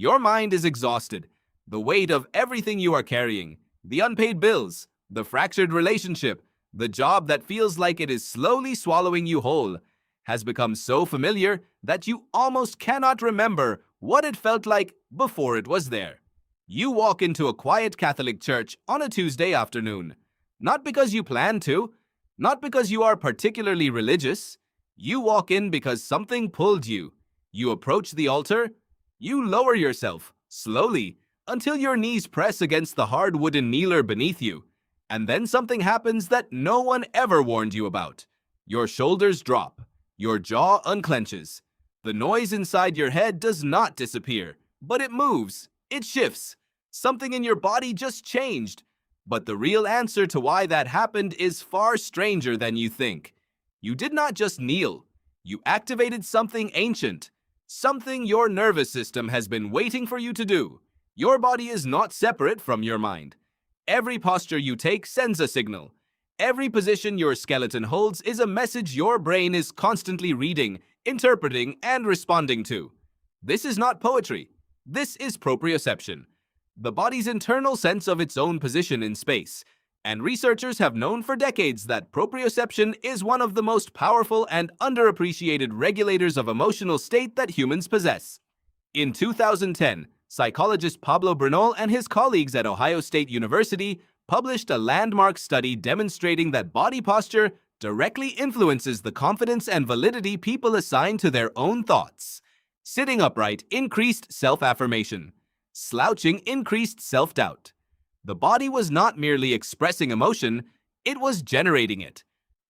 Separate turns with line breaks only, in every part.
Your mind is exhausted. The weight of everything you are carrying, the unpaid bills, the fractured relationship, the job that feels like it is slowly swallowing you whole, has become so familiar that you almost cannot remember what it felt like before it was there. You walk into a quiet Catholic church on a Tuesday afternoon, not because you plan to, not because you are particularly religious. You walk in because something pulled you. You approach the altar. You lower yourself, slowly, until your knees press against the hard wooden kneeler beneath you. And then something happens that no one ever warned you about. Your shoulders drop. Your jaw unclenches. The noise inside your head does not disappear, but it moves. It shifts. Something in your body just changed. But the real answer to why that happened is far stranger than you think. You did not just kneel. You activated something ancient, something your nervous system has been waiting for you to do. Your body is not separate from your mind. Every posture you take sends a signal. Every position your skeleton holds is a message your brain is constantly reading, interpreting, and responding to. This is not poetry. This is proprioception, the body's internal sense of its own position in space. And researchers have known for decades that proprioception is one of the most powerful and underappreciated regulators of emotional state that humans possess. In 2010, psychologist Pablo Brinol and his colleagues at Ohio State University published a landmark study demonstrating that body posture directly influences the confidence and validity people assign to their own thoughts. Sitting upright increased self-affirmation. Slouching increased self-doubt. The body was not merely expressing emotion, it was generating it.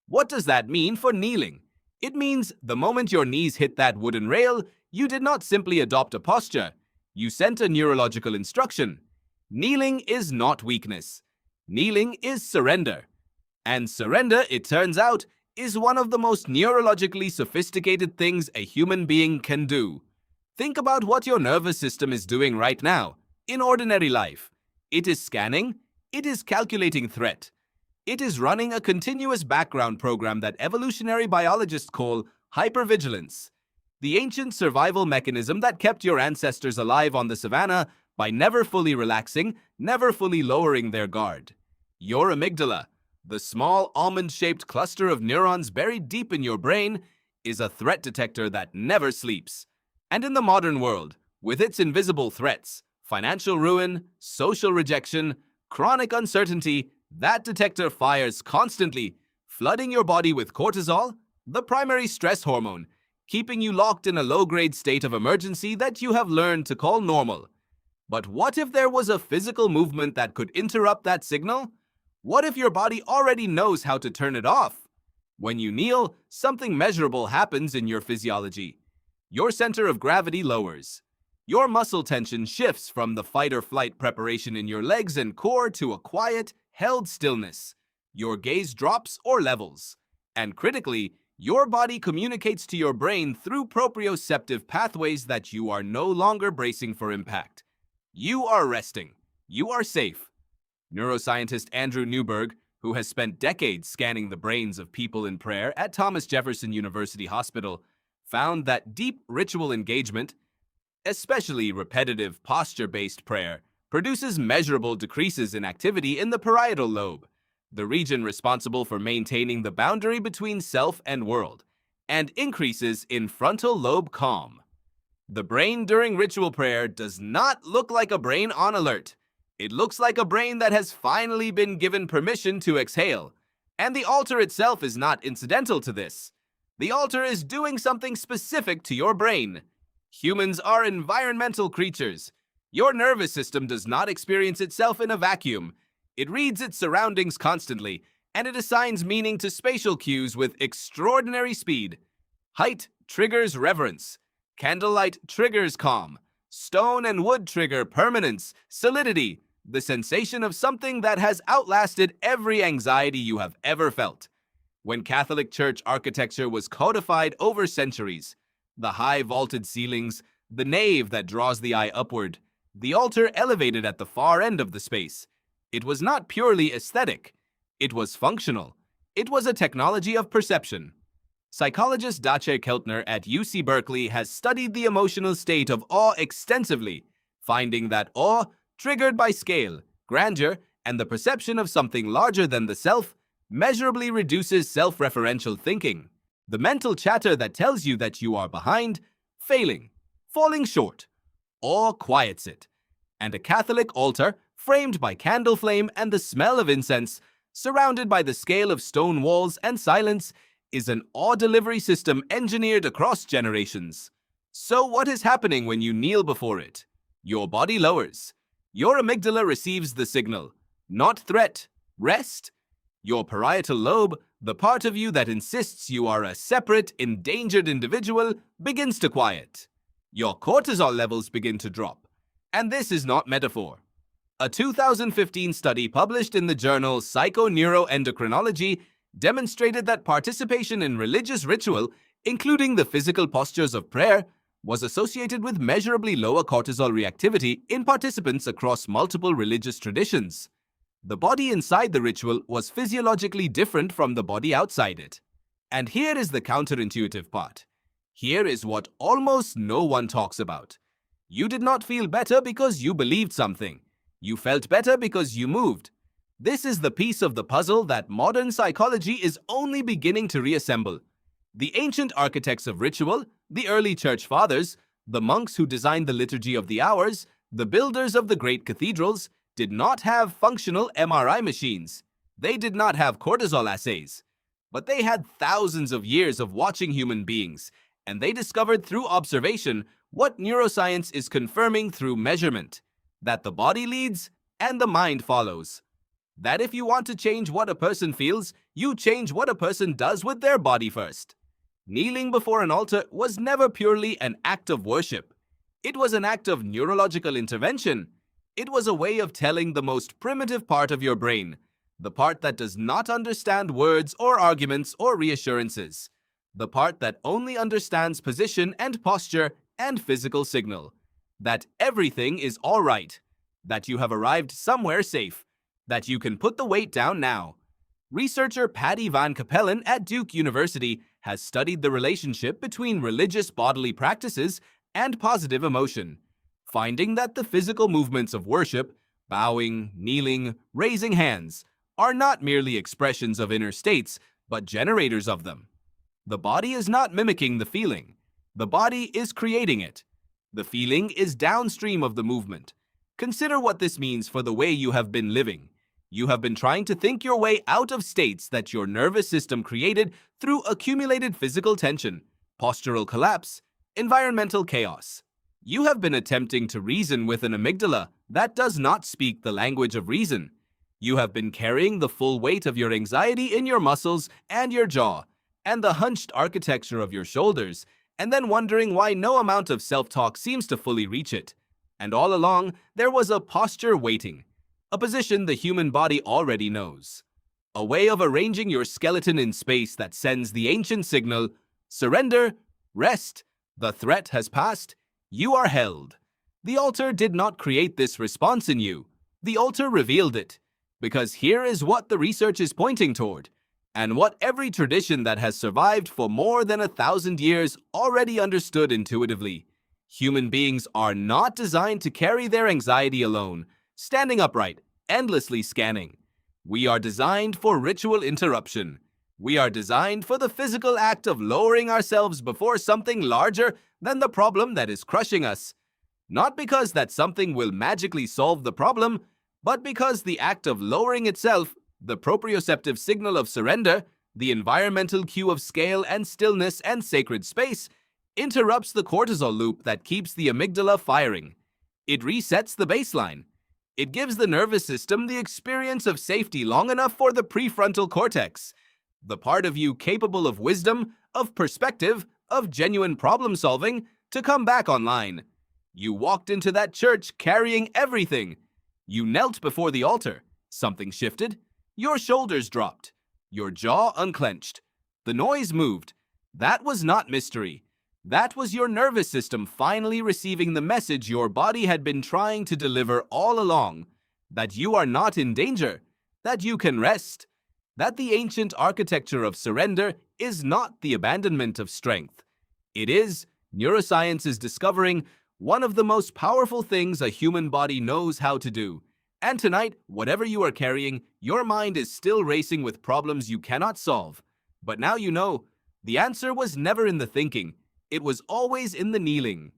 What does that mean for kneeling? It means the moment your knees hit that wooden rail, you did not simply adopt a posture. You sent a neurological instruction. Kneeling is not weakness. Kneeling is surrender. And surrender, it turns out, is one of the most neurologically sophisticated things a human being can do. Think about what your nervous system is doing right now, in ordinary life. It is scanning. It is calculating threat. It is running a continuous background program that evolutionary biologists call hypervigilance, the ancient survival mechanism that kept your ancestors alive on the savannah by never fully relaxing, never fully lowering their guard. Your amygdala, the small almond-shaped cluster of neurons buried deep in your brain, is a threat detector that never sleeps. And in the modern world, with its invisible threats, financial ruin, social rejection, chronic uncertainty, that detector fires constantly, flooding your body with cortisol, the primary stress hormone, keeping you locked in a low-grade state of emergency that you have learned to call normal. But what if there was a physical movement that could interrupt that signal? What if your body already knows how to turn it off? When you kneel, something measurable happens in your physiology. Your center of gravity lowers. Your muscle tension shifts from the fight-or-flight preparation in your legs and core to a quiet, held stillness. Your gaze drops or levels. And critically, your body communicates to your brain through proprioceptive pathways that you are no longer bracing for impact. You are resting. You are safe. Neuroscientist Andrew Newberg, who has spent decades scanning the brains of people in prayer at Thomas Jefferson University Hospital, found that deep ritual engagement, especially repetitive posture-based prayer, produces measurable decreases in activity in the parietal lobe, the region responsible for maintaining the boundary between self and world, and increases in frontal lobe calm. The brain during ritual prayer does not look like a brain on alert. It looks like a brain that has finally been given permission to exhale. And the altar itself is not incidental to this. The altar is doing something specific to your brain. Humans are environmental creatures. Your nervous system does not experience itself in a vacuum. It reads its surroundings constantly, and it assigns meaning to spatial cues with extraordinary speed. Height triggers reverence. Candlelight triggers calm. Stone and wood trigger permanence, solidity, the sensation of something that has outlasted every anxiety you have ever felt. When Catholic Church architecture was codified over centuries, the high vaulted ceilings, the nave that draws the eye upward, the altar elevated at the far end of the space, it was not purely aesthetic. It was functional. It was a technology of perception. Psychologist Dacher Keltner at UC Berkeley has studied the emotional state of awe extensively, finding that awe, triggered by scale, grandeur, and the perception of something larger than the self, measurably reduces self-referential thinking, the mental chatter that tells you that you are behind, failing, falling short. Awe quiets it, and a Catholic altar, framed by candle flame and the smell of incense, surrounded by the scale of stone walls and silence, is an awe delivery system engineered across generations. So what is happening when you kneel before it? Your body lowers. Your amygdala receives the signal, not threat, rest. Your parietal lobe, the part of you that insists you are a separate, endangered individual, begins to quiet. Your cortisol levels begin to drop. And this is not metaphor. A 2015 study published in the journal Psychoneuroendocrinology demonstrated that participation in religious ritual, including the physical postures of prayer, was associated with measurably lower cortisol reactivity in participants across multiple religious traditions. The body inside the ritual was physiologically different from the body outside it. And here is the counterintuitive part. Here is what almost no one talks about. You did not feel better because you believed something. You felt better because you moved. This is the piece of the puzzle that modern psychology is only beginning to reassemble. The ancient architects of ritual, the early church fathers, the monks who designed the liturgy of the hours, the builders of the great cathedrals, did not have functional MRI machines. They did not have cortisol assays. But they had thousands of years of watching human beings, and they discovered through observation what neuroscience is confirming through measurement, that the body leads and the mind follows. That if you want to change what a person feels, you change what a person does with their body first. Kneeling before an altar was never purely an act of worship. It was an act of neurological intervention. It was a way of telling the most primitive part of your brain, the part that does not understand words or arguments or reassurances, the part that only understands position and posture and physical signal, that everything is all right, that you have arrived somewhere safe, that you can put the weight down now. Researcher Patty Van Cappellen at Duke University has studied the relationship between religious bodily practices and positive emotion, finding that the physical movements of worship, bowing, kneeling, raising hands, are not merely expressions of inner states, but generators of them. The body is not mimicking the feeling. The body is creating it. The feeling is downstream of the movement. Consider what this means for the way you have been living. You have been trying to think your way out of states that your nervous system created through accumulated physical tension, postural collapse, environmental chaos. You have been attempting to reason with an amygdala that does not speak the language of reason. You have been carrying the full weight of your anxiety in your muscles and your jaw, and the hunched architecture of your shoulders, and then wondering why no amount of self-talk seems to fully reach it. And all along, there was a posture waiting, a position the human body already knows. A way of arranging your skeleton in space that sends the ancient signal, surrender, rest, the threat has passed, you are held. The altar did not create this response in you. The altar revealed it. Because here is what the research is pointing toward, and what every tradition that has survived for more than 1,000 years already understood intuitively. Human beings are not designed to carry their anxiety alone, standing upright, endlessly scanning. We are designed for ritual interruption. We are designed for the physical act of lowering ourselves before something larger than the problem that is crushing us. Not because that something will magically solve the problem, but because the act of lowering itself, the proprioceptive signal of surrender, the environmental cue of scale and stillness and sacred space, interrupts the cortisol loop that keeps the amygdala firing. It resets the baseline. It gives the nervous system the experience of safety long enough for the prefrontal cortex, the part of you capable of wisdom, of perspective, of genuine problem solving, to come back online. You walked into that church carrying everything. You knelt before the altar. Something shifted. Your shoulders dropped. Your jaw unclenched. The noise moved. That was not mystery. That was your nervous system finally receiving the message your body had been trying to deliver all along, that you are not in danger, that you can rest, that the ancient architecture of surrender is not the abandonment of strength. It is, neuroscience is discovering, one of the most powerful things a human body knows how to do. And tonight, whatever you are carrying, your mind is still racing with problems you cannot solve. But now you know, the answer was never in the thinking. It was always in the kneeling.